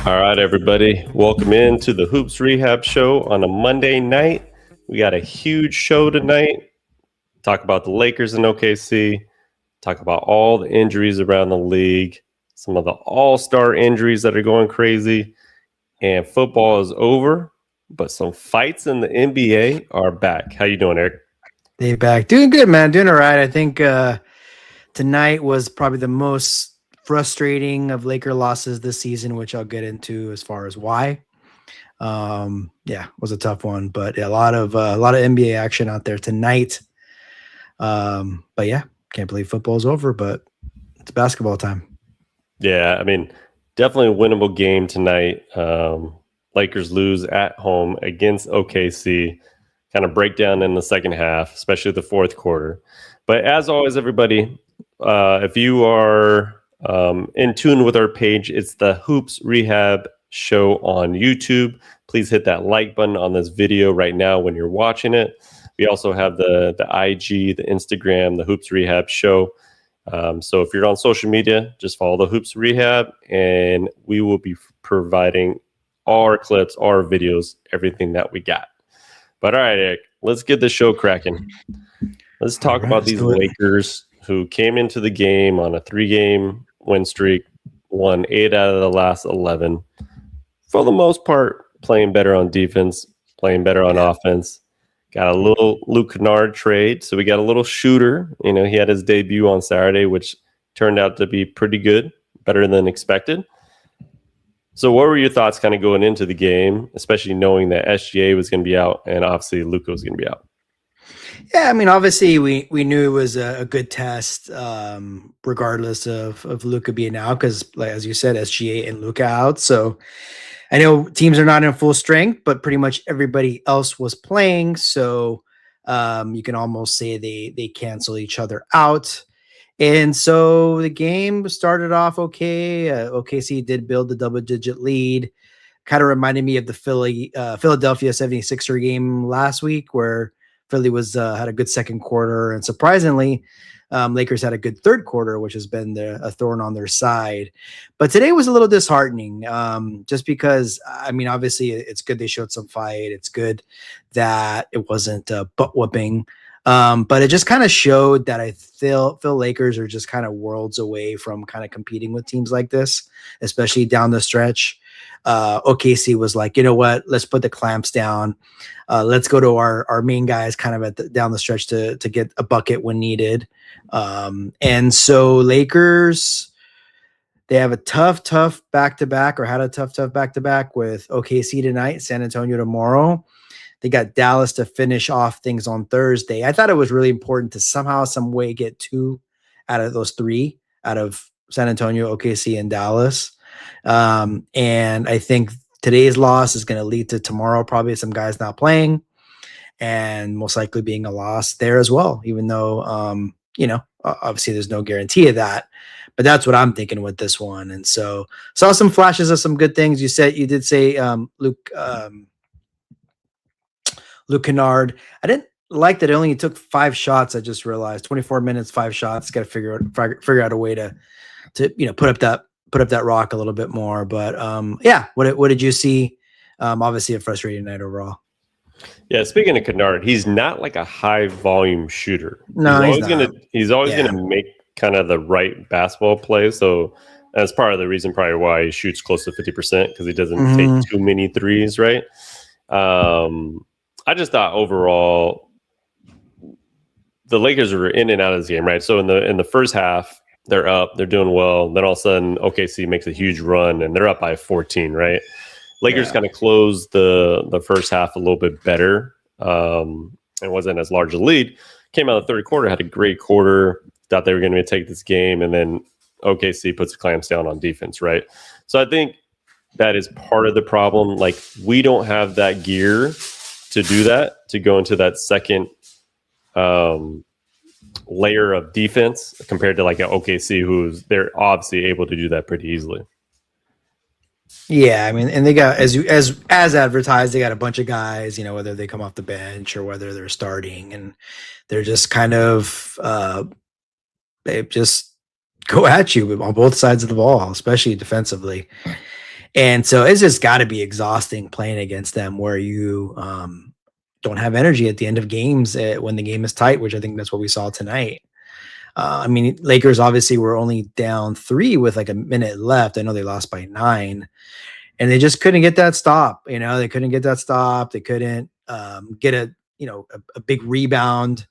All right, everybody. Welcome into the Hoops Rehab Show on a Monday night. We got a huge show tonight. Talk about the Lakers and OKC. Talk about all the injuries around the league. Some of the all-star injuries that are going crazy. And football is over, but some fights in the NBA are back. How you doing, Eric? They back. Doing good, man. Doing all right. I think tonight was probably the most frustrating of Laker losses this season, which I'll get into as far as why. Yeah, it was a tough one, but yeah, a lot of NBA action out there tonight. But yeah, can't believe football's over, but it's basketball time. Yeah, I mean, definitely a winnable game tonight. Lakers lose at home against OKC. Kind of breakdown in the second half, especially the fourth quarter. But as always, everybody, if you are in tune with our page, it's the Hoops Rehab Show on YouTube. Please hit that like button on this video right now when you're watching it. We also have the IG, the Instagram, the Hoops Rehab Show. So if you're on social media, just follow the Hoops Rehab, and we will be providing our clips, our videos, everything that we got. But all right, Eric, let's get the show cracking. Let's talk about these Lakers who came into the game on a 3-game win streak, won 8 out of the last 11. For the most part, playing better on defense, playing better on offense. Got a little Luka Kennard trade, so we got a little shooter. You know, he had his debut on Saturday, which turned out to be pretty good, better than expected. So what were your thoughts kind of going into the game, especially knowing that SGA was going to be out and obviously Luka was going to be out? Yeah, I mean, obviously we knew it was a good test, regardless of Luka being out, because like as you said, SGA and Luka out. So I know teams are not in full strength, but pretty much everybody else was playing. So you can almost say they cancel each other out. And so the game started off okay. OKC did build the double-digit lead. Kind of reminded me of the Philadelphia 76er game last week, where Philly was had a good second quarter, and surprisingly, Lakers had a good third quarter, which has been a thorn on their side. But today was a little disheartening, just because, I mean, obviously it's good they showed some fight. It's good that it wasn't butt whooping. But it just kind of showed that I feel Lakers are just kind of worlds away from kind of competing with teams like this, especially down the stretch. OKC was like, you know what, let's put the clamps down. Let's go to our main guys kind of down the stretch to get a bucket when needed. And so Lakers, they have a tough back-to-back, or had a tough back-to-back with OKC tonight, San Antonio tomorrow. They got Dallas to finish off things on Thursday. I thought it was really important to somehow, some way get 2 out of those 3 out of San Antonio, OKC, and Dallas. And I think today's loss is going to lead to tomorrow probably some guys not playing, and most likely being a loss there as well, even though, you know, obviously there's no guarantee of that. But that's what I'm thinking with this one. And so saw some flashes of some good things. You did say Luke Kennard. I didn't like that it only took 5 shots. I just realized 24 minutes, 5 shots. Got to figure out a way to put up that rock a little bit more. But yeah, what did you see? Obviously a frustrating night overall. Yeah, speaking of Kennard, he's not like a high volume shooter. No, he's always gonna make kind of the right basketball plays. So that's part of the reason probably why he shoots close to 50%, because he doesn't take too many threes, right? I just thought overall the Lakers were in and out of this game, right? So in the first half, they're up, they're doing well. Then all of a sudden, OKC makes a huge run, and they're up by 14, right? Lakers kind of closed the first half a little bit better. It wasn't as large a lead. Came out of the third quarter, had a great quarter. Thought they were going to take this game, and then OKC puts the clamps down on defense, right? So I think that is part of the problem. Like, we don't have that gear to do that, to go into that second layer of defense compared to like an OKC, they're obviously able to do that pretty easily. Yeah, I mean, and they got, as advertised, they got a bunch of guys, you know, whether they come off the bench or whether they're starting, and they're just kind of they just go at you on both sides of the ball, especially defensively. And so it's just got to be exhausting playing against them where you don't have energy at the end of games when the game is tight, which I think that's what we saw tonight. I mean, Lakers obviously were only down 3 with like a minute left. I know they lost by 9, and they just couldn't get that stop. They couldn't get that stop. They couldn't get a big rebound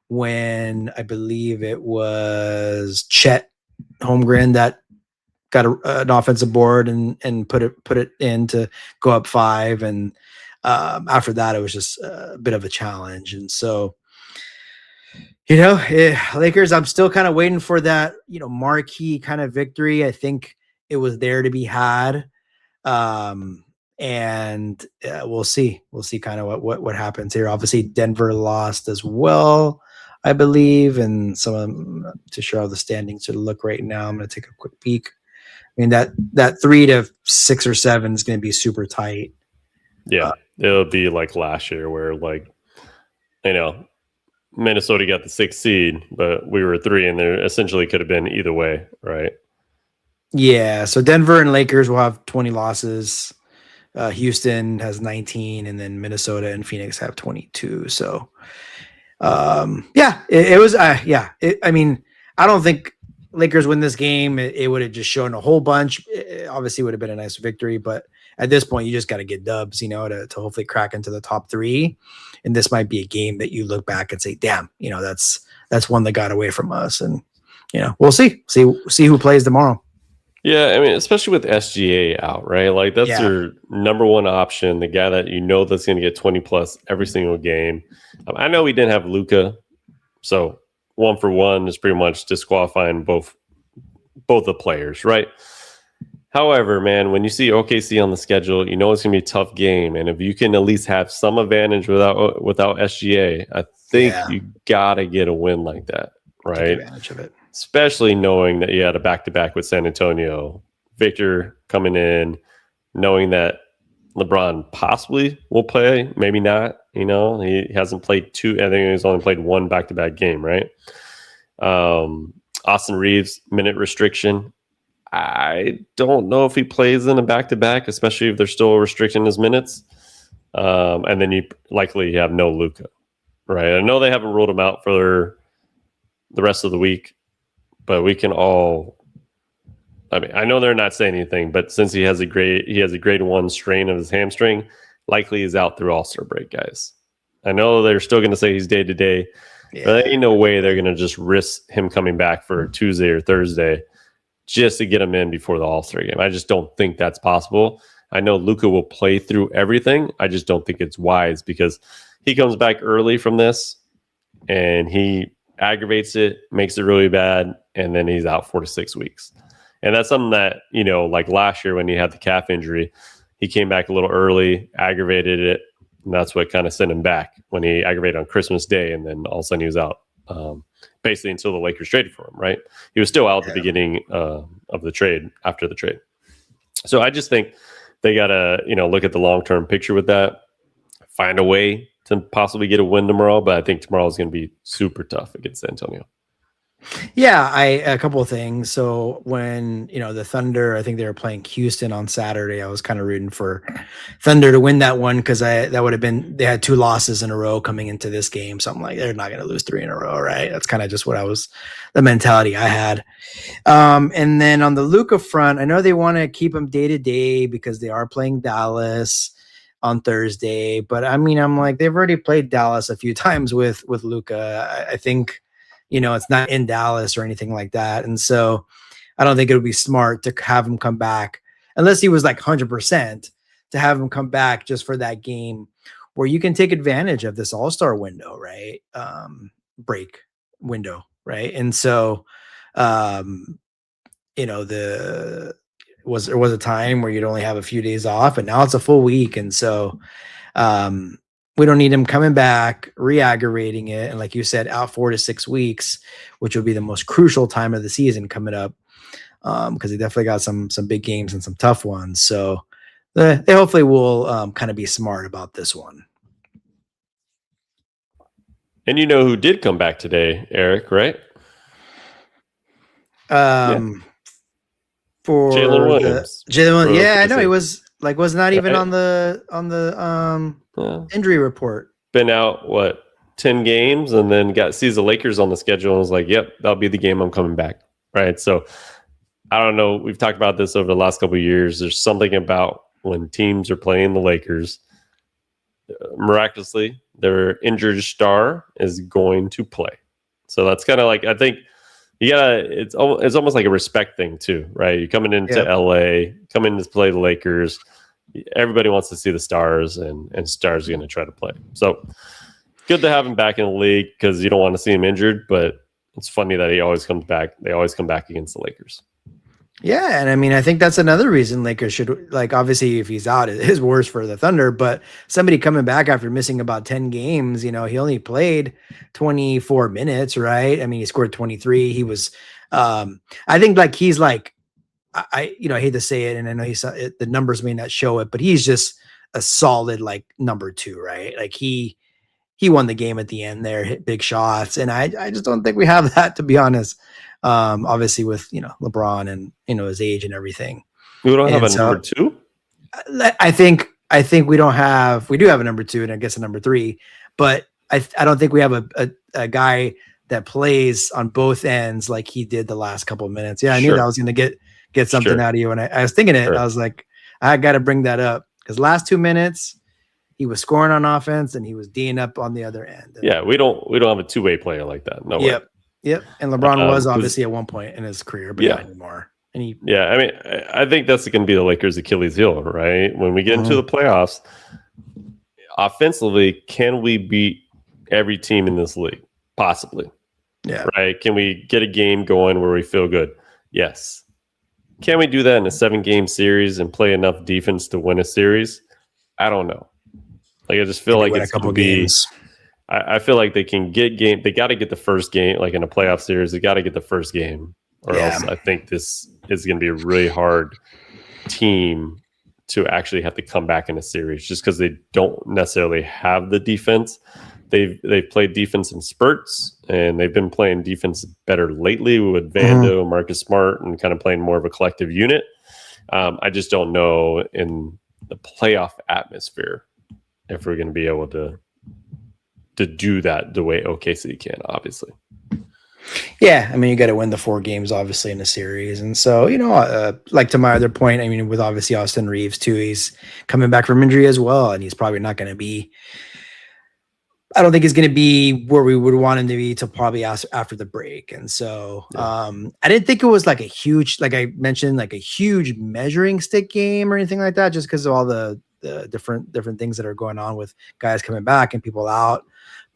when I believe it was Chet Holmgren that got an offensive board and put it in to go up 5. And after that, it was just a bit of a challenge. And so, Lakers, I'm still kind of waiting for that, marquee kind of victory. I think it was there to be had. And we'll see. We'll see kind of what happens here. Obviously, Denver lost as well, I believe. And some of them, to show how the standings should look right now, I'm going to take a quick peek. I mean, that 3 to 6 or 7 is going to be super tight. Yeah, it'll be like last year where, like, Minnesota got the 6th seed, but we were 3, and there essentially could have been either way, right? Yeah, so Denver and Lakers will have 20 losses. Houston has 19, and then Minnesota and Phoenix have 22. So, it was, I mean, I don't think Lakers win this game. It would have just shown a whole bunch. It obviously would have been a nice victory, but at this point, you just got to get dubs, to hopefully crack into the top 3. And this might be a game that you look back and say, "Damn, that's one that got away from us." And we'll see who plays tomorrow. Yeah, I mean, especially with SGA out, right? Like, that's your number one option, the guy that that's going to get 20 plus every single game. I know we didn't have Luka, so 1 for 1 is pretty much disqualifying both the players, right? However, man, when you see OKC on the schedule, it's going to be a tough game, and if you can at least have some advantage without SGA, I think you got to get a win like that, right? Take advantage of it. Especially knowing that you had a back-to-back with San Antonio, Victor coming in, knowing that LeBron possibly will play, maybe not. He hasn't played 2. I think he's only played 1 back-to-back game, right? Austin Reeves, minute restriction. I don't know if he plays in a back-to-back, especially if they're still restricting his minutes. And then you likely have no Luka, right? I know they haven't ruled him out for the rest of the week, but we can all. I mean, I know they're not saying anything, but since he has a grade 1 strain of his hamstring, likely he's out through All-Star break, guys. I know they're still going to say he's day to day, but there ain't no way they're going to just risk him coming back for Tuesday or Thursday just to get him in before the All-Star game. I just don't think that's possible. I know Luka will play through everything. I just don't think it's wise because he comes back early from this and he aggravates it, makes it really bad, and then he's out 4 to 6 weeks. And that's something that, like last year when he had the calf injury, he came back a little early, aggravated it, and that's what kind of sent him back when he aggravated on Christmas Day, and then all of a sudden he was out basically until the Lakers traded for him, right? He was still out at the beginning of the trade, after the trade. So I just think they got to, look at the long-term picture with that, find a way to possibly get a win tomorrow, but I think tomorrow is going to be super tough against San Antonio. Yeah, a couple of things. So when, the Thunder, I think they were playing Houston on Saturday, I was kind of rooting for Thunder to win that one because that would have been, they had 2 losses in a row coming into this game. So I'm like, they're not going to lose 3 in a row, right? That's kind of just the mentality I had. And then on the Luka front, I know they want to keep him day to day because they are playing Dallas on Thursday. But I mean, I'm like, they've already played Dallas a few times with Luka. I think, it's not in Dallas or anything like that. And so I don't think it would be smart to have him come back unless he was like 100% to have him come back just for that game where you can take advantage of this All-Star window, right? Break window, right? And so, there was a time where you'd only have a few days off, and now it's a full week. And so, we don't need him coming back, re-aggravating it. And like you said, out 4 to 6 weeks, which will be the most crucial time of the season coming up. Because they definitely got some big games and some tough ones. So they hopefully will kind of be smart about this one. And who did come back today, Eric, right? Jalen for the Williams. Jalen. Yeah, I know he OKC. was not even Right? on the Yeah. injury report. Been out 10 games, and then sees the Lakers on the schedule and was like, "Yep, that'll be the game I'm coming back." Right. So I don't know. We've talked about this over the last couple of years. There's something about when teams are playing the Lakers, miraculously, their injured star is going to play. So that's kind of like, I think you gotta. It's almost like a respect thing too, right? You're coming into Yep. LA, coming to play the Lakers. Everybody wants to see the stars, and stars are going to try to play. So good to have him back in the league because you don't want to see him injured. But it's funny that he always comes back. They always come back against the Lakers. Yeah, and I mean, I think that's another reason Lakers should, like, obviously if he's out, it is worse for the Thunder, but somebody coming back after missing about 10 games, he only played 24 minutes, right? I mean, he scored 23. He was, I think like he's like, I hate to say it, and I know the numbers may not show it, but he's just a solid like number 2, right? Like he won the game at the end there, hit big shots, and I just don't think we have that, to be honest. Obviously with LeBron and his age and everything. We don't have a number 2. I think we do have a number 2 and I guess a number 3, but I don't think we have a guy that plays on both ends like he did the last couple of minutes. Yeah, I knew that I was going to get something out of you, and I was thinking it. I was like, I got to bring that up because last 2 minutes he was scoring on offense and he was D'ing up on the other end. Yeah, we don't have a two-way player like that. No way. Yep. And LeBron was obviously at one point in his career, but not anymore. And I mean, I think that's going to be the Lakers' Achilles heel, right? When we get into the playoffs, offensively, can we beat every team in this league? Possibly. Yeah. Right? Can we get a game going where we feel good? Yes. Can we do that in a 7-game series and play enough defense to win a series? I don't know. Like, I just feel like it's going to be games. I feel like they can get game. They got to get the first game, like in a playoff series. They got to get the first game, or else I think this is going to be a really hard team to actually have to come back in a series, just because they don't necessarily have the defense. They've played defense in spurts, and they've been playing defense better lately with Vando, Marcus Smart, and kind of playing more of a collective unit. I just don't know in the playoff atmosphere if we're going to be able to do that the way OKC can, obviously. Yeah, I mean, you got to win the 4 games, obviously, in a series. And so, like to my other point, I mean, with obviously Austin Reeves, too, he's coming back from injury as well, and he's probably not going to be – I don't think he's going to be where we would want him to be till probably after the break. And so I didn't think it was like a huge – like I mentioned, like a huge measuring stick game or anything like that, just because of all the different things that are going on with guys coming back and people out.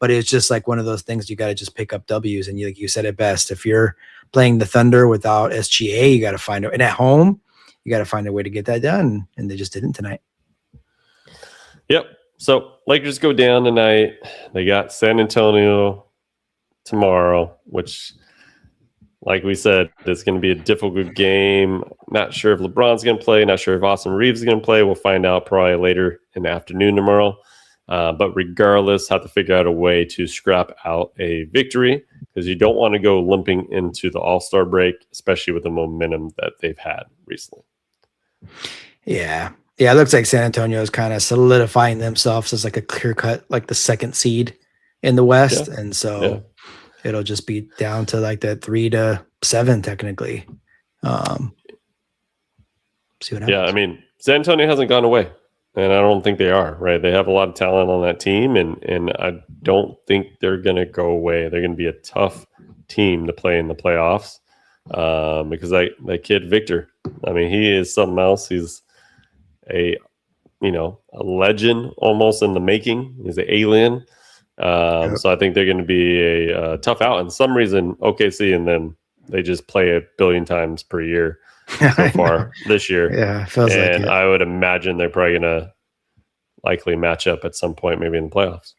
But it's just like one of those things you got to just pick up W's. And like you said it best, if you're playing the Thunder without SGA, you got to find it. And at home, you got to find a way to get that done. And they just didn't tonight. Yep. So Lakers go down tonight. They got San Antonio tomorrow, which, like we said, it's going to be a difficult game. Not sure if LeBron's going to play. Not sure if Austin Reeves is going to play. We'll find out probably later in the afternoon tomorrow. But regardless, have to figure out a way to scrap out a victory, because you don't want to go limping into the All-Star break, especially with the momentum that they've had recently. Yeah. Yeah, it looks like San Antonio is kind of solidifying themselves as like a clear-cut, like the second seed in the West. And so it'll just be down to like that 3 to 7 technically. See what happens. Yeah, I mean, San Antonio hasn't gone away. And I don't think they are, right? They have a lot of talent on that team, and I don't think they're going to go away. They're going to be a tough team to play in the playoffs, because that kid Victor, I mean, he is something else. He's a legend almost in the making. He's an alien. So I think they're going to be a tough out. And some reason, OKC and them, they just play 1 billion times per year so far this year. Yeah, it feels like it. I would imagine they're probably going to likely match up at some point, maybe in the playoffs.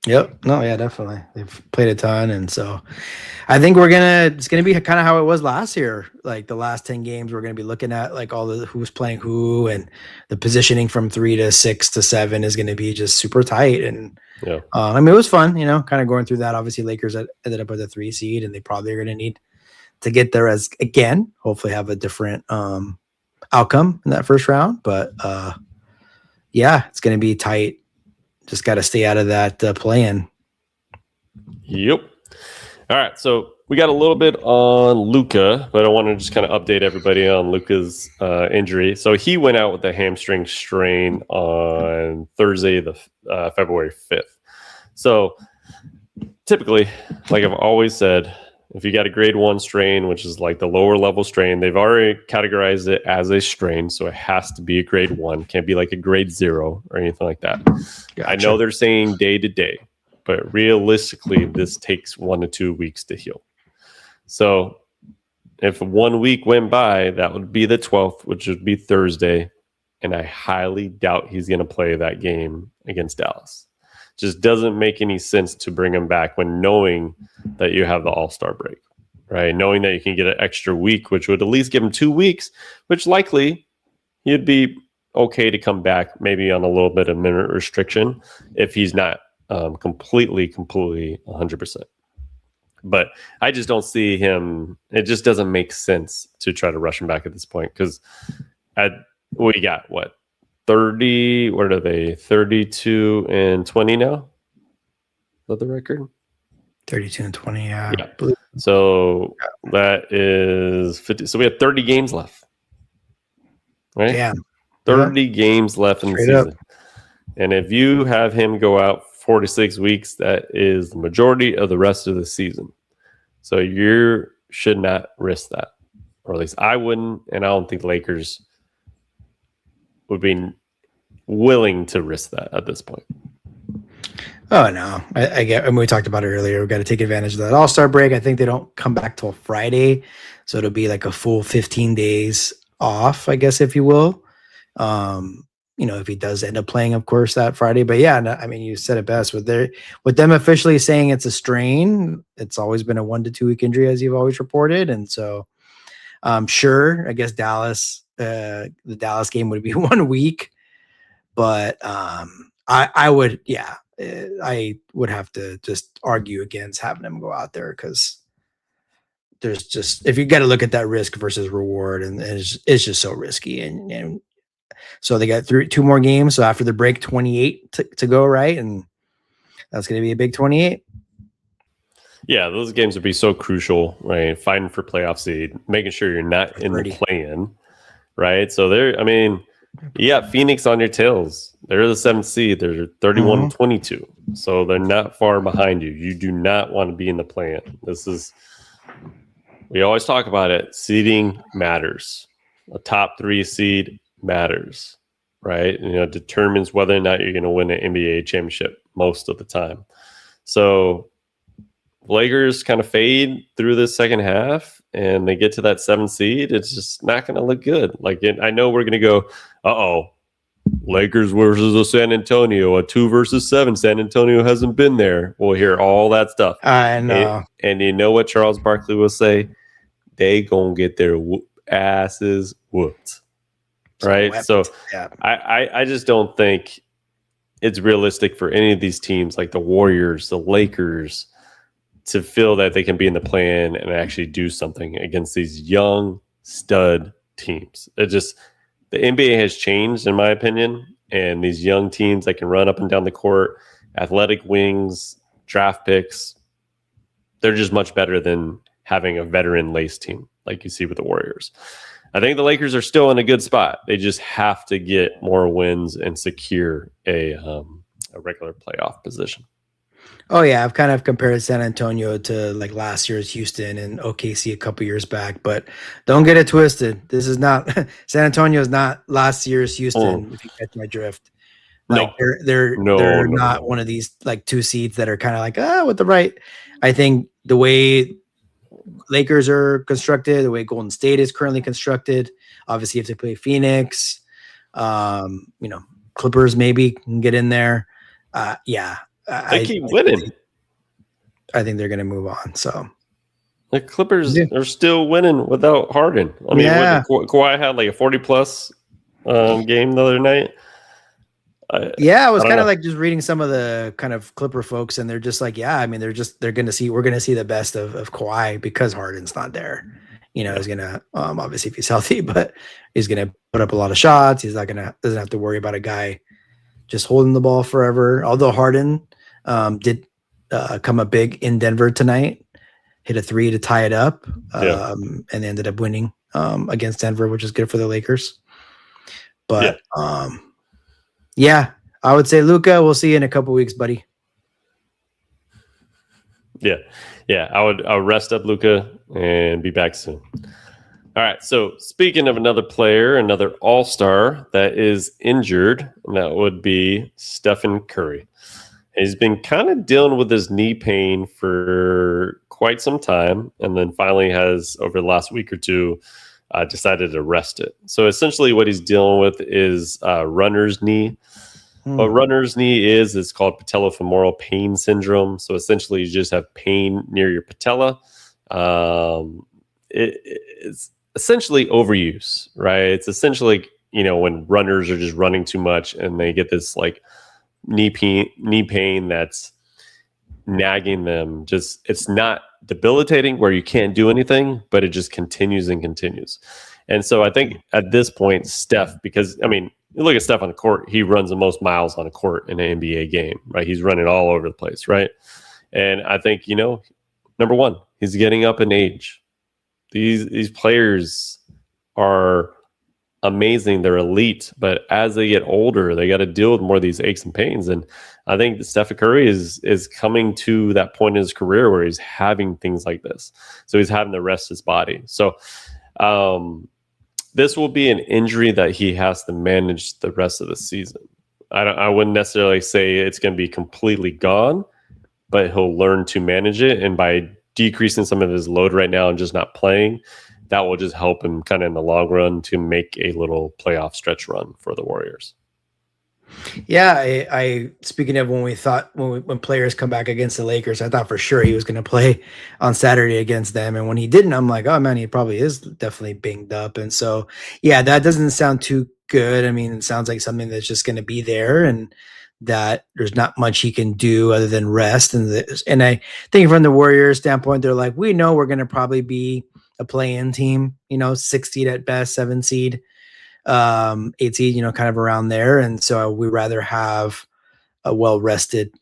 Yep. No, yeah, definitely. They've played a ton. And so I think it's going to be kind of how it was last year. Like the last 10 games, we're going to be looking at like all the who's playing who, and the positioning from 3 to 6 to 7 is going to be just super tight. And I mean, it was fun, kind of going through that. Obviously Lakers ended up with a 3 seed, and they probably are going to need to get there as again, hopefully have a different outcome in that first round. But yeah, it's going to be tight. Just got to stay out of that play-in. Yep. All right. So we got a little bit on Luka, but I want to just kind of update everybody on Luka's injury. So he went out with a hamstring strain on Thursday, the February 5th. So typically, like I've always said, if you got a grade 1 strain, which is like the lower level strain, they've already categorized it as a strain. So it has to be a grade 1. Can't be like a grade 0 or anything like that. Gotcha. I know they're saying day to day, but realistically, this takes 1 to 2 weeks to heal. So if 1 week went by, that would be the 12th, which would be Thursday. And I highly doubt he's going to play that game against Dallas. Just doesn't make any sense to bring him back when knowing that you have the All-Star break, right? Knowing that you can get an extra week, which would at least give him 2 weeks, which likely he'd be okay to come back maybe on a little bit of minute restriction if he's not completely 100%. But I just don't see him. It just doesn't make sense to try to rush him back at this point because we got what? 30, what are they? 32 and 20 now? Is that the record? 32 and 20, yeah. So that is 50. So we have 30 games left. Right? Yeah. 30 games left in the season. And if you have him go out 4 to 6 weeks, that is the majority of the rest of the season. So you should not risk that. Or at least I wouldn't, and I don't think the Lakers would be willing to risk that at this point. Oh no, I get. I mean, we talked about it earlier. We've got to take advantage of that All-Star break. I think they don't come back till Friday, so it'll be like a full 15 days off, I guess, if you will. If he does end up playing, of course, that Friday. But yeah, no, I mean, you said it best. With them officially saying it's a strain, it's always been a 1 to 2 week injury, as you've always reported, and so sure, I guess the Dallas game would be 1 week, but I would have to just argue against having him go out there because there's just, if you got to look at that risk versus reward, and it's just so risky, and so they got 2 more games. So after the break, 28 to go, right, and that's going to be a big 28. Yeah, those games would be so crucial, right? Fighting for playoff seed, making sure you're not in the play-in, right? So you got Phoenix on your tails. They're the 7th seed. They're 31-22. So they're not far behind you. You do not want to be in the play-in. We always talk about it. Seeding matters. A top 3 seed matters, right? Determines whether or not you're going to win an NBA championship most of the time. So Lakers kind of fade through the second half and they get to that 7th seed. It's just not going to look good. I know we're going to go, Lakers versus a San Antonio, a 2 versus 7. San Antonio hasn't been there. We'll hear all that stuff. I know. And you know what Charles Barkley will say? They going to get their asses whooped. Right? So yeah. I just don't think it's realistic for any of these teams like the Warriors, the Lakers, to feel that they can be in the play-in and actually do something against these young stud teams. The NBA has changed, in my opinion, and these young teams that can run up and down the court, athletic wings, draft picks, they're just much better than having a veteran-laced team like you see with the Warriors. I think the Lakers are still in a good spot. They just have to get more wins and secure a regular playoff position. Oh yeah, I've kind of compared San Antonio to like last year's Houston and OKC a couple years back, but don't get it twisted. This is not San Antonio is not last year's Houston. If you catch my drift, they're not one of these like 2 seeds that are kind of like with the right. I think the way Lakers are constructed, the way Golden State is currently constructed, obviously you have to play Phoenix. Clippers maybe can get in there. They keep winning. I think they're going to move on. So the Clippers are still winning without Harden. Kawhi had like a 40-plus game the other night. Yeah, I was don't kind of know. like just reading some of the kind of Clipper folks, and they're just like, yeah, I mean, we're gonna see the best of Kawhi because Harden's not there. He's gonna obviously if he's healthy, but he's gonna put up a lot of shots. He's not gonna doesn't have to worry about a guy just holding the ball forever. Although Harden did come up big in Denver tonight, hit a 3 to tie it up, Yeah. and ended up winning against Denver, which is good for the Lakers. Yeah. But yeah, I would say Luka. We'll see you in a couple weeks, buddy. Yeah. Yeah. I'll rest up Luka and be back soon. All right. So speaking of another player, another all-star that is injured, and that would be Stephen Curry. He's been kind of dealing with his knee pain for quite some time, and then finally has, over the last week or two, decided to rest it. So essentially what he's dealing with is runner's knee. What runner's knee is, it's called patellofemoral pain syndrome. So essentially you just have pain near your patella. It's essentially overuse, right? It's essentially, when runners are just running too much and they get this like knee pain that's nagging them. Just, it's not debilitating where you can't do anything, but it just continues and continues. And so I think at this point, Steph, because you look at Steph on the court, he runs the most miles on a court in an NBA game, right? He's running all over the place, right? And I think, number one, he's getting up in age. These players are amazing. They're elite, but as they get older, they got to deal with more of these aches and pains. And I think Steph Curry is coming to that point in his career where he's having things like this. So he's having to rest his body. So this will be an injury that he has to manage the rest of the season. I wouldn't necessarily say it's going to be completely gone, but he'll learn to manage it. And by decreasing some of his load right now and just not playing, that will just help him kind of in the long run to make a little playoff stretch run for the Warriors. Yeah, I speaking of when players come back against the Lakers, I thought for sure he was going to play on Saturday against them, and when he didn't, I'm like, oh man, he probably is definitely banged up, and so yeah, that doesn't sound too good. I mean, it sounds like something that's just going to be there, and that there's not much he can do other than rest. And I think from the Warriors standpoint, they're like, we know we're going to probably be a play-in team, 6 seed at best, 7 seed. 8 seed, kind of around there. And so we rather have a well-rested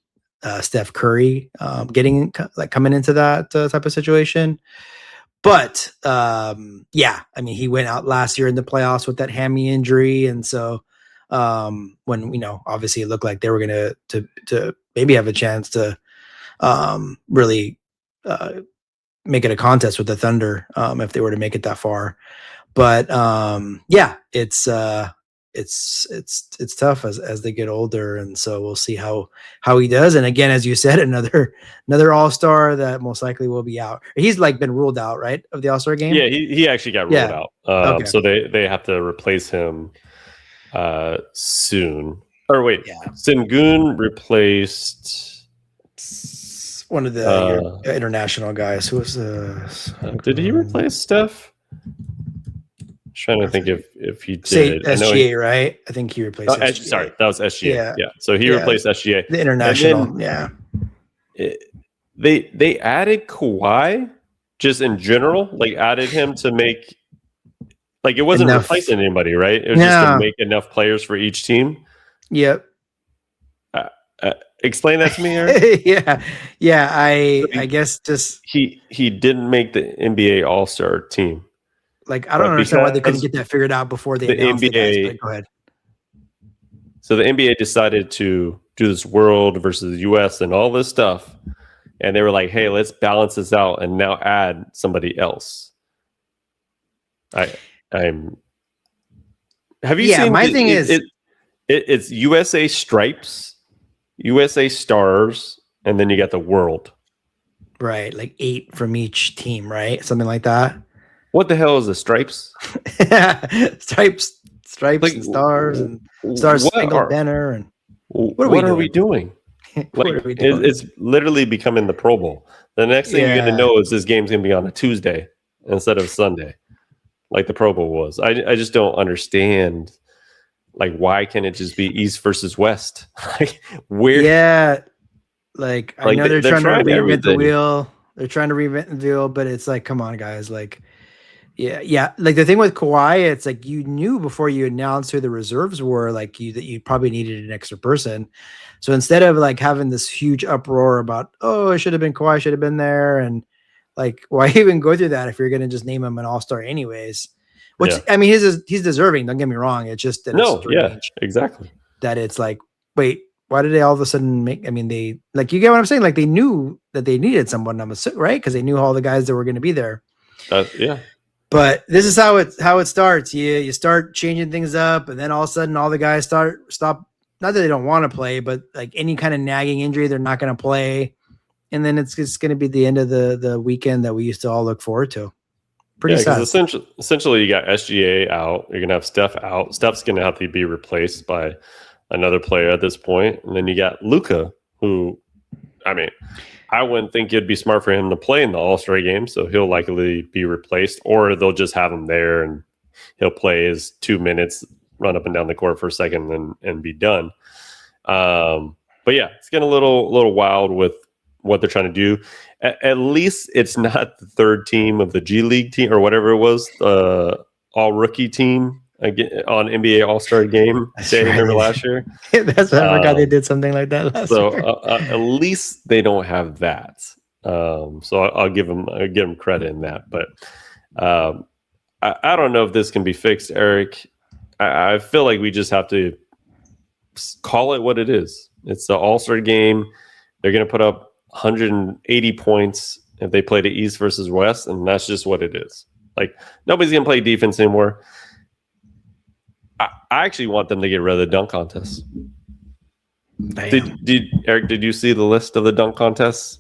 Steph Curry coming into that type of situation. But yeah, he went out last year in the playoffs with that hammy injury. And so when, obviously it looked like they were going to maybe have a chance to really make it a contest with the Thunder if they were to make it that far. But yeah, it's tough as they get older, and so we'll see how he does. And again, as you said, another all-star that most likely will be out. He's been ruled out, right, of the all-star game. Yeah, he actually got ruled out. Okay. So they have to replace him soon. Or wait, Sengun replaced one of the international guys. Who was did he replace Steph? Trying to think if he did. Say SGA, right? I think he replaced SGA. Sorry, that was SGA. Yeah. So he replaced SGA. The international, They added Kawhi just in general, added him to make it wasn't replacing anybody, right? It was just to make enough players for each team. Yep. Explain that to me, Aaron. Yeah. I guess just he didn't make the NBA All-Star team. I don't understand why they couldn't get that figured out before they announced NBA. The guys, go ahead. So the NBA decided to do this world versus US and all this stuff, and they were like, "Hey, let's balance this out and now add somebody else." I'm. Have you seen? My thing is, it's USA stripes, USA stars, and then you got the world. Right, 8 from each team, right? Something like that. What the hell is the stripes? stripes and stars and stars spangled banner and what are we doing? It's literally becoming the Pro Bowl. The next thing you're going to know is this game's going to be on a Tuesday instead of Sunday, like the Pro Bowl was. I just don't understand Like, why can't it just be East versus West? Like, where? Yeah, like I Like know they're they're trying to trying reinvent the everything. wheel. They're trying to reinvent the wheel, but it's like, come on, guys. Like, yeah. Like the thing with Kawhi, it's like you knew before you announced who the reserves were, like that you probably needed an extra person. So instead of like having this huge uproar about, oh, it should have been Kawhi, should have been there, and like, why even go through that if you're gonna just name him an all-star anyways? Which Yeah. I mean, he's deserving. Don't get me wrong. It's just that it's No. Yeah. strange Exactly. that it's like, wait, why did they all of a sudden make? I mean, they like, you get what I'm saying? Like they knew that they needed someone. I'm assuming, right? Because they knew all the guys that were going to be there. Yeah. But this is how it starts. You start changing things up, and then all of a sudden, all the guys stop. Not that they don't want to play, but like any kind of nagging injury, they're not going to play, and then it's just going to be the end of the weekend that we used to all look forward to. Pretty Yeah, because sad. essentially you got SGA out. You're gonna have Steph out. Steph's gonna have to be replaced by another player at this point, and then you got Luka, who, I mean, I wouldn't think it'd be smart for him to play in the All-Star game, so he'll likely be replaced, or they'll just have him there and he'll play his 2 minutes, run up and down the court for a second, and be done. But yeah, it's getting a little wild with what they're trying to do. At least it's not the third team of the G League team or whatever it was, all rookie team on NBA All-Star game day. Right. Remember last year? That's I forgot they did something like that last So year. at least they don't have that. So I'll give them credit in that. But I don't know if this can be fixed, Eric. I feel like we just have to call it what it is. It's the All-Star game. They're going to put up 180 points if they play the East versus West, and that's just what it is. Like, nobody's going to play defense anymore. I actually want them to get rid of the dunk contest. Did Eric? Did you see the list of the dunk contests?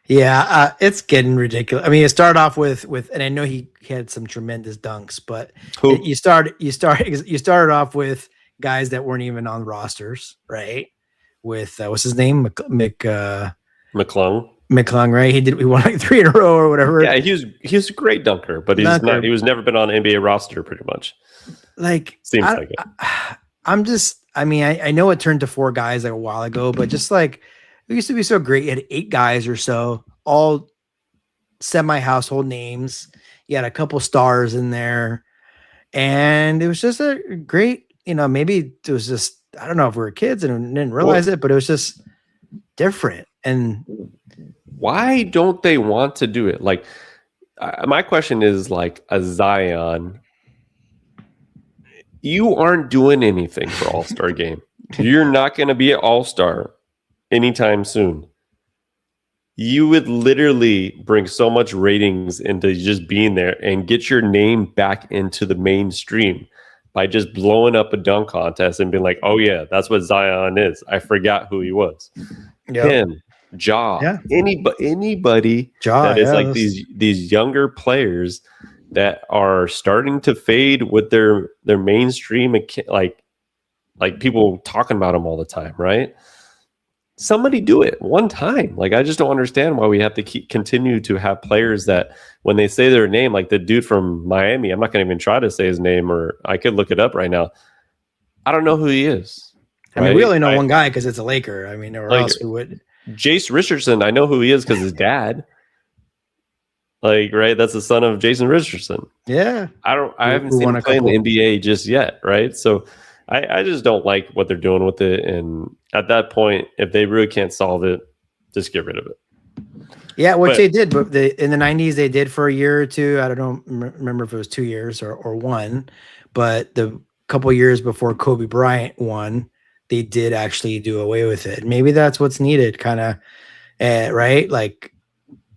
Yeah, it's getting ridiculous. I mean, it started off with, and I know he had some tremendous dunks, but Who? you started off with guys that weren't even on rosters, right? With what's his name, McClung. McClung, right? He won like 3 in a row or whatever. Yeah, he was a great dunker, but he's not. He was never been on an NBA roster, pretty much. Like, seems like it. I'm just. I mean, I know it turned to 4 guys like a while ago, but just like it used to be so great. You had 8 guys or so, all semi-household names. You had a couple stars in there, and it was just a great. Maybe it was just, I don't know if we were kids and didn't realize it, but it was just different. And why don't they want to do it? Like, my question is, like, a Zion, you aren't doing anything for All-Star game. You're not going to be an All-Star anytime soon. You would literally bring so much ratings into just being there and get your name back into the mainstream by just blowing up a dunk contest and being like, oh yeah, that's what Zion is. I forgot who he was. Yep. Him, Ja, anybody that is like these younger players that are starting to fade with their mainstream, like people talking about them all the time, right? Somebody do it one time. Like, I just don't understand why we have to continue to have players that when they say their name, like the dude from Miami, I'm not going to even try to say his name, or I could look it up right now. I don't know who he is. I mean, we only know one guy because it's a Laker. I mean, or else we would. Jace Richardson, I know who he is because his dad. Like, right, that's the son of Jason Richardson. Yeah, I haven't seen him play in the NBA just yet, right? So I just don't like what they're doing with it. And at that point, if they really can't solve it, just get rid of it. Yeah, which they did. But in the 90s, they did for a year or two. I don't remember if it was 2 years or 1. But the couple of years before Kobe Bryant won, they did actually do away with it. Maybe that's what's needed, kind of, right? Like,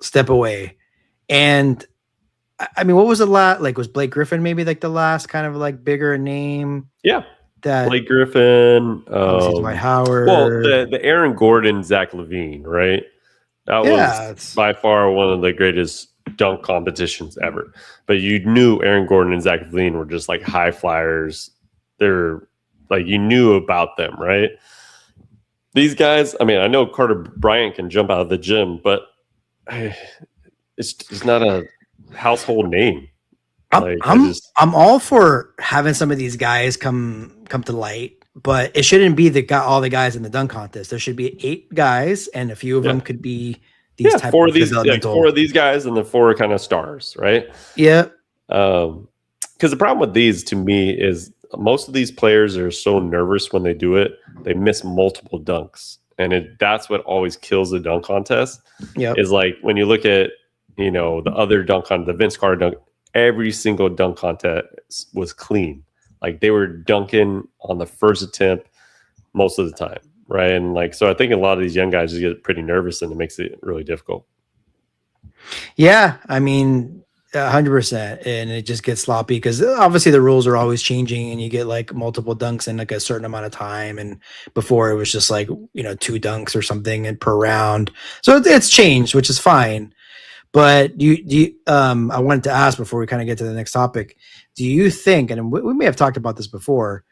step away. And I mean, what was the last? Like, was Blake Griffin maybe like the last kind of like bigger name? Yeah, that Blake Griffin, Dwight Howard. Well, the Aaron Gordon, Zach LaVine, right? That was by far one of the greatest dunk competitions ever. But you knew Aaron Gordon and Zach LaVine were just like high flyers. They're like, you knew about them, right? These guys, I mean, I know Carter Bryant can jump out of the gym, but it's not a household name. I'm all for having some of these guys come to light, but it shouldn't be all the guys in the dunk contest. There should be 8 guys, and a few of them could be these type of developmental. 4 of these guys and the 4 kind of stars, right? Yeah. Because the problem with these, to me, is most of these players are so nervous when they do it, they miss multiple dunks, and that's what always kills the dunk contest. Yeah, is like when you look at the other dunk the Vince Carter dunk, every single dunk contest was clean. Like they were dunking on the first attempt most of the time, right? And like so, I think a lot of these young guys just get pretty nervous, and it makes it really difficult. Yeah, I mean. 100%, and it just gets sloppy because obviously the rules are always changing, and you get like multiple dunks in like a certain amount of time. And before it was just like 2 dunks or something per round, so it's changed, which is fine. But I wanted to ask before we kind of get to the next topic. Do you think, and we may have talked about this before,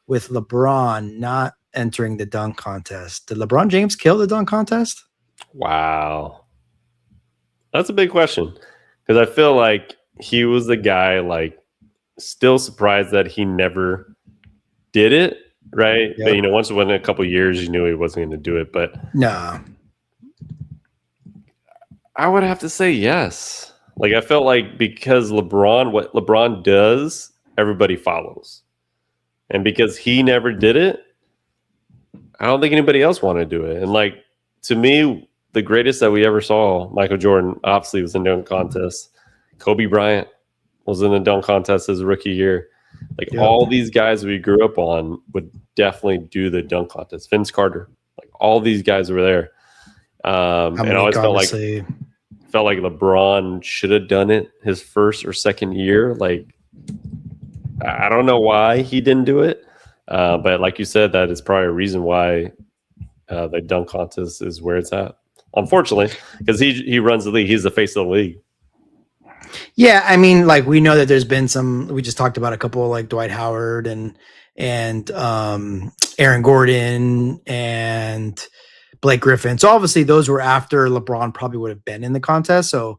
with LeBron not entering the dunk contest, did LeBron James kill the dunk contest? Wow, that's a big question. Because I feel like he was the guy, like, still surprised that he never did it, right? Yep. But, once it went in a couple of years, you knew he wasn't going to do it. But no, I would have to say yes. Like, I felt like because what LeBron does, everybody follows. And because he never did it, I don't think anybody else wanted to do it. And, like, to me, the greatest that we ever saw, Michael Jordan, obviously was in the dunk contest. Kobe Bryant was in the dunk contest his rookie year. Like all these guys we grew up on would definitely do the dunk contest. Vince Carter, like all these guys were there. And I always felt like LeBron should have done it his first or second year. Like I don't know why he didn't do it, but like you said, that is probably a reason why the dunk contest is where it's at. Unfortunately, because he runs the league. He's the face of the league. Yeah, I mean, like we know that there's been some. We just talked about a couple like Dwight Howard and Aaron Gordon and Blake Griffin. So obviously those were after LeBron probably would have been in the contest. So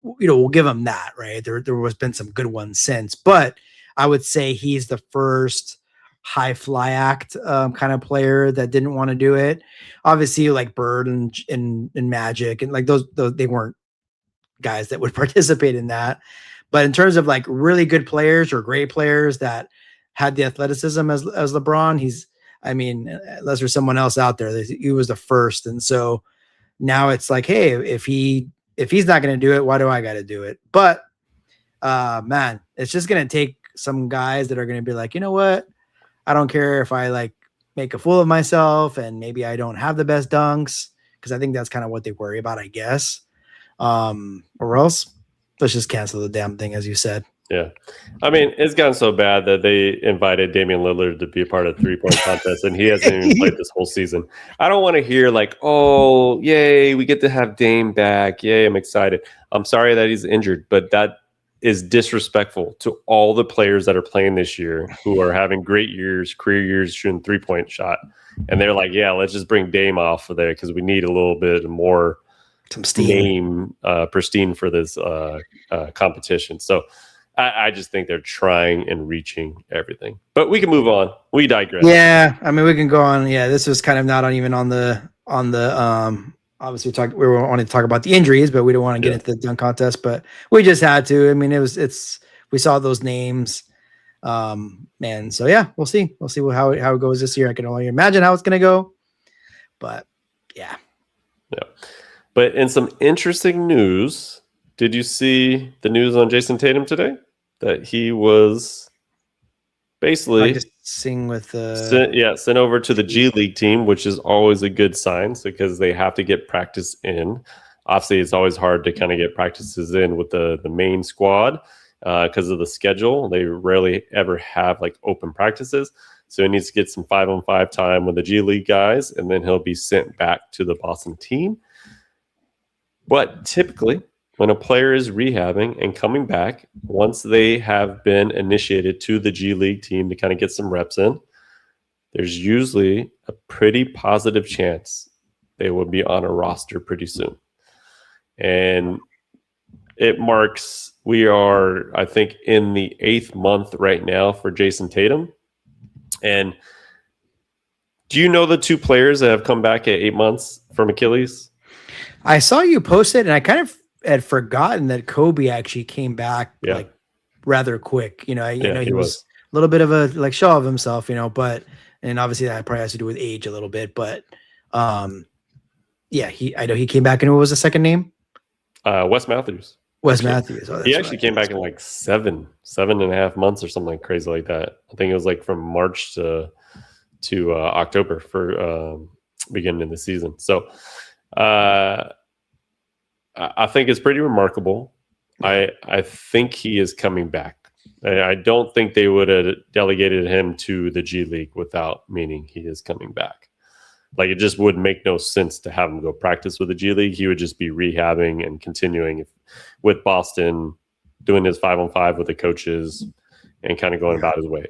we'll give him that, right? There was been some good ones since, but I would say he's the first high fly act kind of player that didn't want to do it. Obviously, like Bird and Magic and like those they weren't guys that would participate in that. But in terms of like really good players or great players that had the athleticism as LeBron, unless there's someone else out there, he was the first. And so now it's like, hey, if he's not going to do it, why do I got to do it? But man, it's just going to take some guys that are going to be like, you know what? I don't care if I like make a fool of myself and maybe I don't have the best dunks, because I think that's kind of what they worry about, I guess. Or else let's just cancel the damn thing, as you said. Yeah. I mean, it's gotten so bad that they invited Damian Lillard to be a part of the 3-point contest, and he hasn't even played this whole season. I don't want to hear like, oh, yay, we get to have Dame back. Yay, I'm excited. I'm sorry that he's injured, but that is disrespectful to all the players that are playing this year who are having great years, career years, shooting 3-point shot. And they're like, yeah, let's just bring Dame off of there because we need a little bit more steam, pristine for this competition. So I just think they're trying and reaching everything. But we can move on. We digress. Yeah, I mean, we can go on. Yeah, this was kind of not even on the obviously we wanted to talk about the injuries, but we don't want to get into the dunk contest, but we just had to. I mean, we saw those names. And so yeah, we'll see how it goes this year. I can only imagine how it's going to go, but yeah. But in some interesting news, did you see the news on Jayson Tatum today? That he was basically sent over to the G League team, which is always a good sign because they have to get practice in. Obviously, it's always hard to kind of get practices in with the main squad because of the schedule. They rarely ever have like open practices. So he needs to get some 5-on-5 time with the G League guys, and then he'll be sent back to the Boston team. But typically, when a player is rehabbing and coming back, once they have been initiated to the G League team to kind of get some reps in, there's usually a pretty positive chance they will be on a roster pretty soon. And it marks we are, I think, in the 8th month right now for Jayson Tatum. And do you know the 2 players that have come back at 8 months from Achilles? I saw you post it, and I kind of had forgotten that Kobe actually came back like rather quick. You know, I know he was a little bit of a like show of himself, you know, but and obviously that probably has to do with age a little bit, but yeah, I know he came back, and what was the second name? Wes Matthews. Matthews. Oh, he actually came back in like 7.5 months or something like crazy like that. I think it was like from March to October for beginning of the season. So I think it's pretty remarkable. Yeah. I think he is coming back. I don't think they would have delegated him to the G League without meaning he is coming back. Like, it just would make no sense to have him go practice with the G League. He would just be rehabbing and continuing with Boston, doing his 5-on-5 with the coaches and kind of going about his way.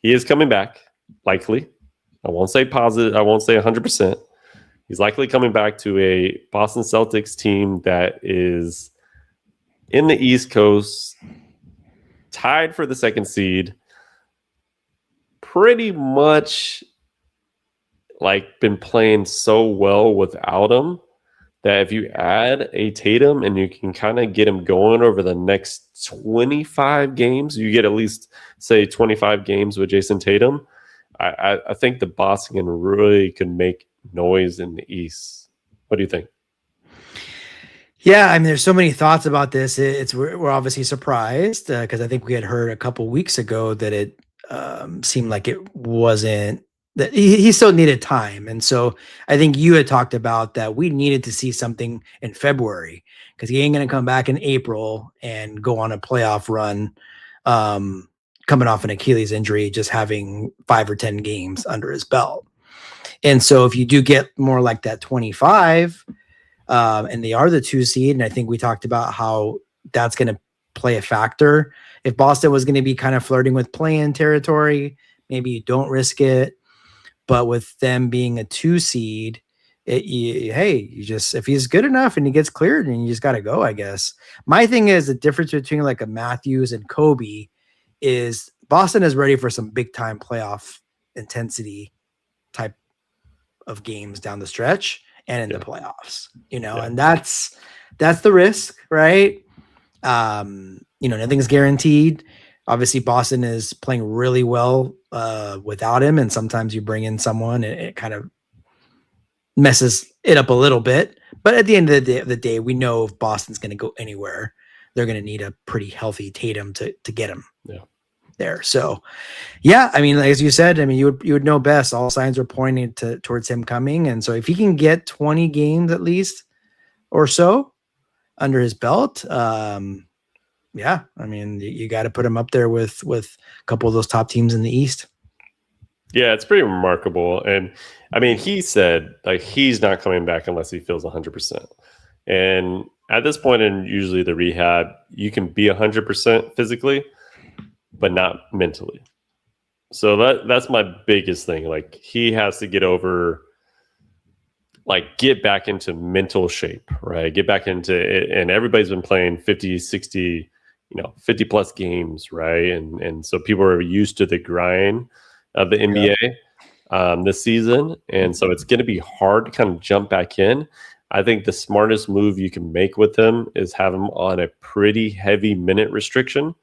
He is coming back, likely. I won't say positive. I won't say 100%. He's likely coming back to a Boston Celtics team that is in the East Coast, tied for the 2nd seed, pretty much like been playing so well without him that if you add a Tatum and you can kind of get him going over the next 25 games, you get at least, say, 25 games with Jayson Tatum, I think the Boston really could make noise in the East. What do you think? Yeah, I mean, there's so many thoughts about this. We're obviously surprised because I think we had heard a couple weeks ago that it seemed like it wasn't that he still needed time, and so I think you had talked about that we needed to see something in February because he ain't going to come back in April and go on a playoff run, coming off an Achilles injury, just having 5 or 10 games under his belt. And so if you do get more like that 25. And they are the 2 seed. And I think we talked about how that's going to play a factor. If Boston was going to be kind of flirting with play-in territory, maybe you don't risk it. But with them being a 2 seed, if he's good enough and he gets cleared, and you just got to go, I guess. My thing is the difference between like a Matthews and Kobe is Boston is ready for some big time playoff intensity type of games down the stretch. And in the playoffs, you know, and that's the risk, right? You know, nothing's guaranteed. Obviously, Boston is playing really well without him, and sometimes you bring in someone and it kind of messes it up a little bit. But at the end of the day, we know if Boston's going to go anywhere, they're going to need a pretty healthy Tatum to get him there. So, yeah, I mean, as you said, I mean, you would know best. All signs are pointing towards him coming, and so if he can get 20 games at least or so under his belt, yeah, I mean, you got to put him up there with a couple of those top teams in the East. Yeah, it's pretty remarkable. And I mean, he said like he's not coming back unless he feels 100%. And at this point in usually the rehab, you can be 100% physically, but not mentally. So that's my biggest thing. Like, he has to get back into mental shape, right? Get back into it. And everybody's been playing 50, 60, 50 plus games, right? And so people are used to the grind of the NBA this season. And so it's going to be hard to kind of jump back in. I think the smartest move you can make with him is have him on a pretty heavy minute restriction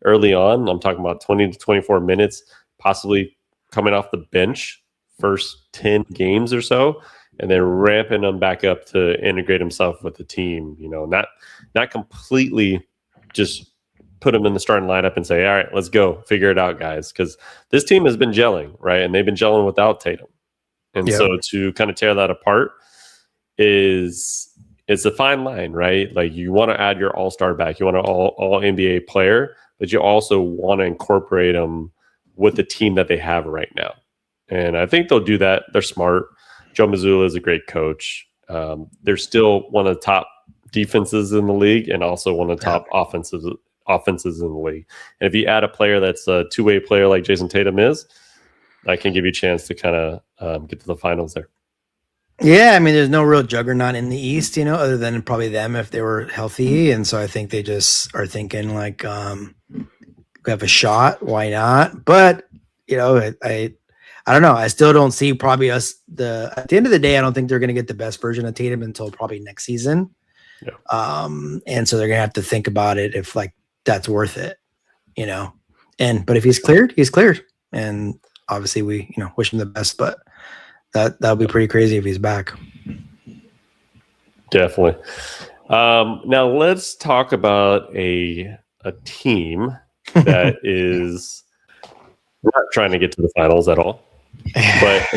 early on. I'm talking about 20 to 24 minutes, possibly coming off the bench first 10 games or so, and then ramping him back up to integrate himself with the team. Not completely just put him in the starting lineup and say, all right, let's go, figure it out, guys. Because this team has been gelling, right? And they've been gelling without Tatum. And so to kind of tear that apart it's a fine line, right? Like, you want to add your all-star back. You want an all NBA player, but you also want to incorporate them with the team that they have right now. And I think they'll do that. They're smart. Joe Mazzulla is a great coach. They're still one of the top defenses in the league and also one of the top offenses in the league. And if you add a player that's a two-way player like Jayson Tatum is, that can give you a chance to kind of get to the finals there. Yeah, I mean, there's no real juggernaut in the East, other than probably them if they were healthy, and so I think they just are thinking like, we have a shot, why not? But I don't know. I still don't see probably us at the end of the day. I don't think they're going to get the best version of Tatum until probably next season. Yeah. And so they're going to have to think about it if like that's worth it, but if he's cleared, he's cleared, and obviously we wish him the best, but that would be pretty crazy if he's back. Definitely. Now let's talk about a team that is not trying to get to the finals at all, but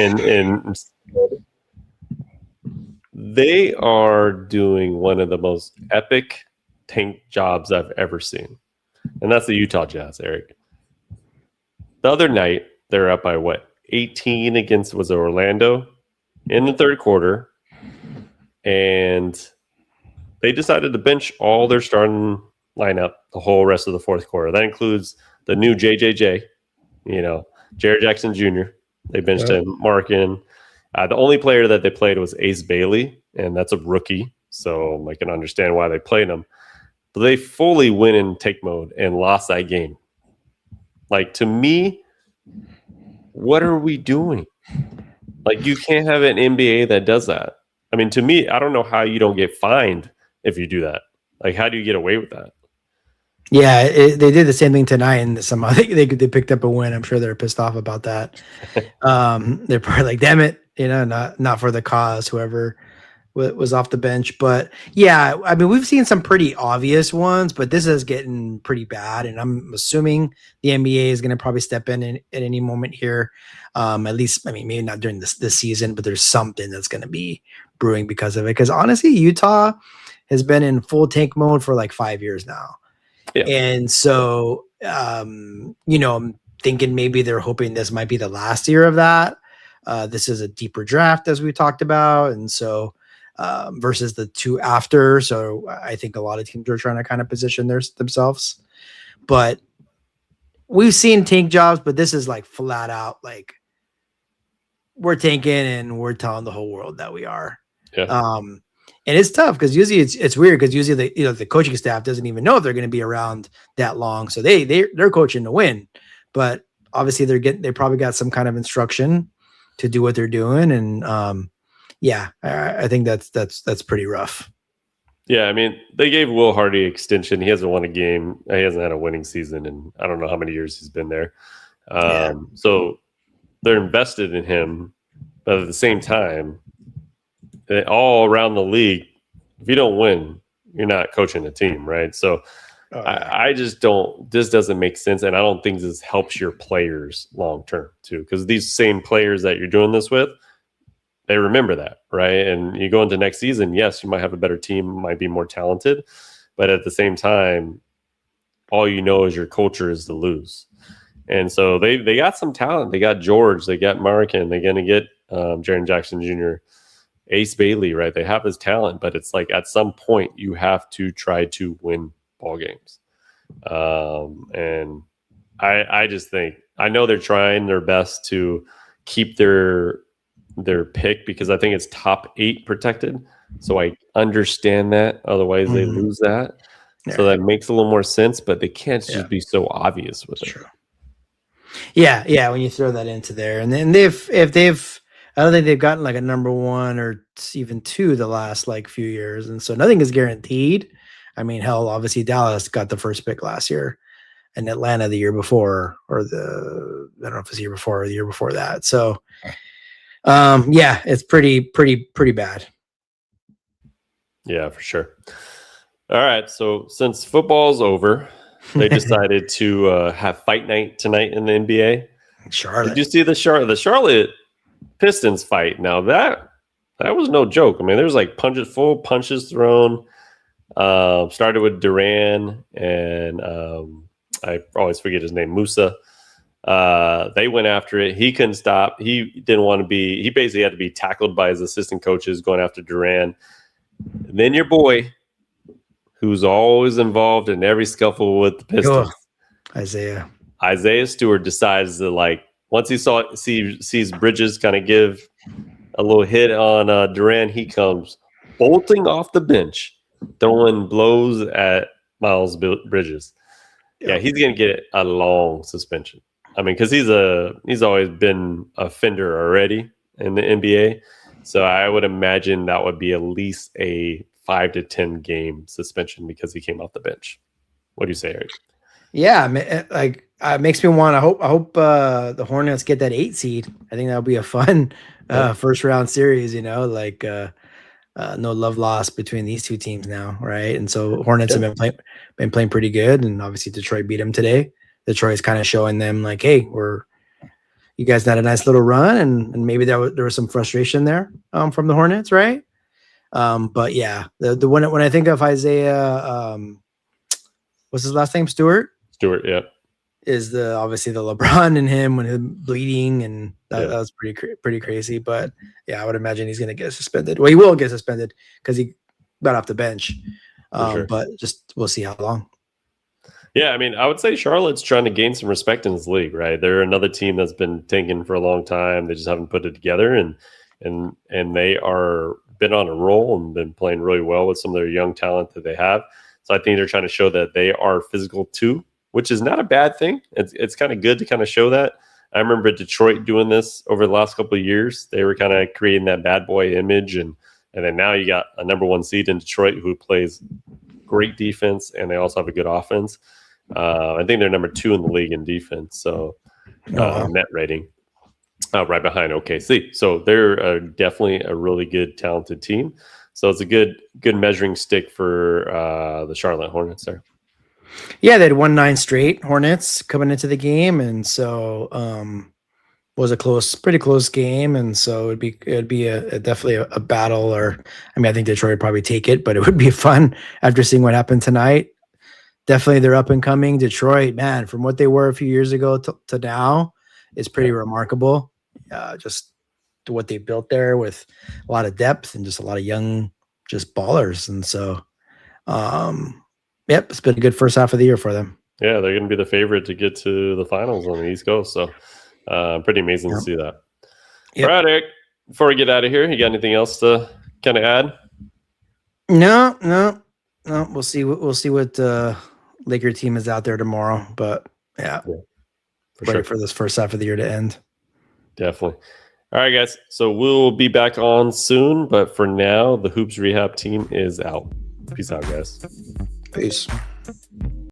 they are doing one of the most epic tank jobs I've ever seen, and that's the Utah Jazz, Eric. The other night, they're up by 18 against Orlando in the third quarter, and they decided to bench all their starting lineup the whole rest of the fourth quarter. That includes the new JJJ, Jared Jackson Jr. They benched him, Markin. The only player that they played was Ace Bailey, and that's a rookie, so I can understand why they played him. But they fully went in take mode and lost that game. Like, to me, what are we doing? Like, you can't have an NBA that does that. I mean, to me, I don't know how you don't get fined if you do that. Like, how do you get away with that? Yeah, they did the same thing tonight, and I think they picked up a win. I'm sure they're pissed off about that. They're probably like, "Damn it, not for the cause." Whoever was off the bench, but yeah, I mean, we've seen some pretty obvious ones, but this is getting pretty bad, and I'm assuming the NBA is going to probably step in at any moment here. At least, I mean, maybe not during this season, but there's something that's going to be brewing because of it. Because honestly, Utah has been in full tank mode for like 5 years now. Yeah. And so, I'm thinking maybe they're hoping this might be the last year of that. This is a deeper draft, as we talked about. And so, versus the two after. So I think a lot of teams are trying to kind of position themselves. But we've seen tank jobs, but this is like flat out, like we're tanking and we're telling the whole world that we are. Yeah. And it's tough because usually it's weird because usually the coaching staff doesn't even know if they're going to be around that long, so they're coaching to win, but obviously they probably got some kind of instruction to do what they're doing, and I think that's pretty rough. Yeah, I mean, they gave Will Hardy extension. He hasn't won a game. He hasn't had a winning season in I don't know how many years he's been there. So they're invested in him, but at the same time, all around the league, if you don't win, you're not coaching a team, right? So I just don't. This doesn't make sense, and I don't think this helps your players long term too, because these same players that you're doing this with, they remember that, right? And you go into next season, yes, you might have a better team, might be more talented, but at the same time, all you know is your culture is to lose. And so they got some talent. They got George, they got Markin, they're going to get Jaren Jackson Jr., Ace Bailey, right? They have his talent, but it's like at some point you have to try to win ball games. And I just think, I know they're trying their best to keep their pick because I think it's top 8 protected. So I understand that. Otherwise they lose that. Yeah. So that makes a little more sense, but they can't just be so obvious with it. True. Yeah. When you throw that into there, and then I don't think they've gotten like a number 1 or even 2 the last like few years. And so nothing is guaranteed. I mean, hell, obviously Dallas got the first pick last year and Atlanta the year before, or I don't know if it's the year before or the year before that. So it's pretty bad. Yeah, for sure. All right. So since football's over, they decided to have fight night tonight in the NBA. Charlotte. Did you see the Charlotte Pistons fight? Now that was no joke. I mean, there's like full punches thrown. Started with Duran and I always forget his name, Musa. They went after it. He couldn't stop. He didn't want to be. He basically had to be tackled by his assistant coaches going after Duran. And then your boy, who's always involved in every scuffle with the Pistons, Isaiah Stewart decides to, like, once he sees Bridges kind of give a little hit on Durant. He comes bolting off the bench, throwing blows at Miles Bridges. Yeah, he's going to get a long suspension. I mean, because he's always been a fender already in the NBA. So I would imagine that would be at least a 5 to 10 game suspension because he came off the bench. What do you say, Eric? Yeah, like it makes me want. I hope the Hornets get that 8 seed. I think that'll be a fun first round series. No love lost between these two teams now, right? And so Hornets have been playing pretty good, and obviously Detroit beat them today. Detroit's kind of showing them like, hey, you guys had a nice little run, and maybe there was some frustration there from the Hornets, right? But yeah, the one when I think of Isaiah, what's his last name? Stewart, yeah, is obviously the LeBron and him when him bleeding, and that was pretty crazy. But yeah, I would imagine he's going to get suspended. Well, he will get suspended because he got off the bench. But just we'll see how long. Yeah, I mean, I would say Charlotte's trying to gain some respect in this league, right? They're another team that's been tanking for a long time. They just haven't put it together, and they are been on a roll and been playing really well with some of their young talent that they have. So I think they're trying to show that they are physical too, which is not a bad thing. It's kind of good to kind of show that. I remember Detroit doing this over the last couple of years. They were kind of creating that bad boy image, and then now you got a number 1 seed in Detroit who plays great defense, and they also have a good offense. I think they're number 2 in the league in defense, so net rating, right behind OKC. So they're definitely a really good, talented team. So it's a good measuring stick for the Charlotte Hornets there. Yeah, they had won 9 straight Hornets coming into the game, and so was a pretty close game, and so it'd be definitely a battle. Or I mean, I think Detroit would probably take it, but it would be fun after seeing what happened tonight. Definitely, they're up and coming. Detroit, man, from what they were a few years ago to now, is pretty remarkable. Just what they built there with a lot of depth and just a lot of young, just ballers. And so, it's been a good first half of the year for them. Yeah, they're going to be the favorite to get to the finals on the East Coast. So, pretty amazing to see that. Yep. All right, Eric. Before we get out of here, you got anything else to kind of add? No. We'll see what Laker team is out there tomorrow, but ready for this first half of the year to end. Definitely. All right, guys. So we'll be back on soon, but for now, the Hoops Rehab team is out. Peace out, guys. Peace.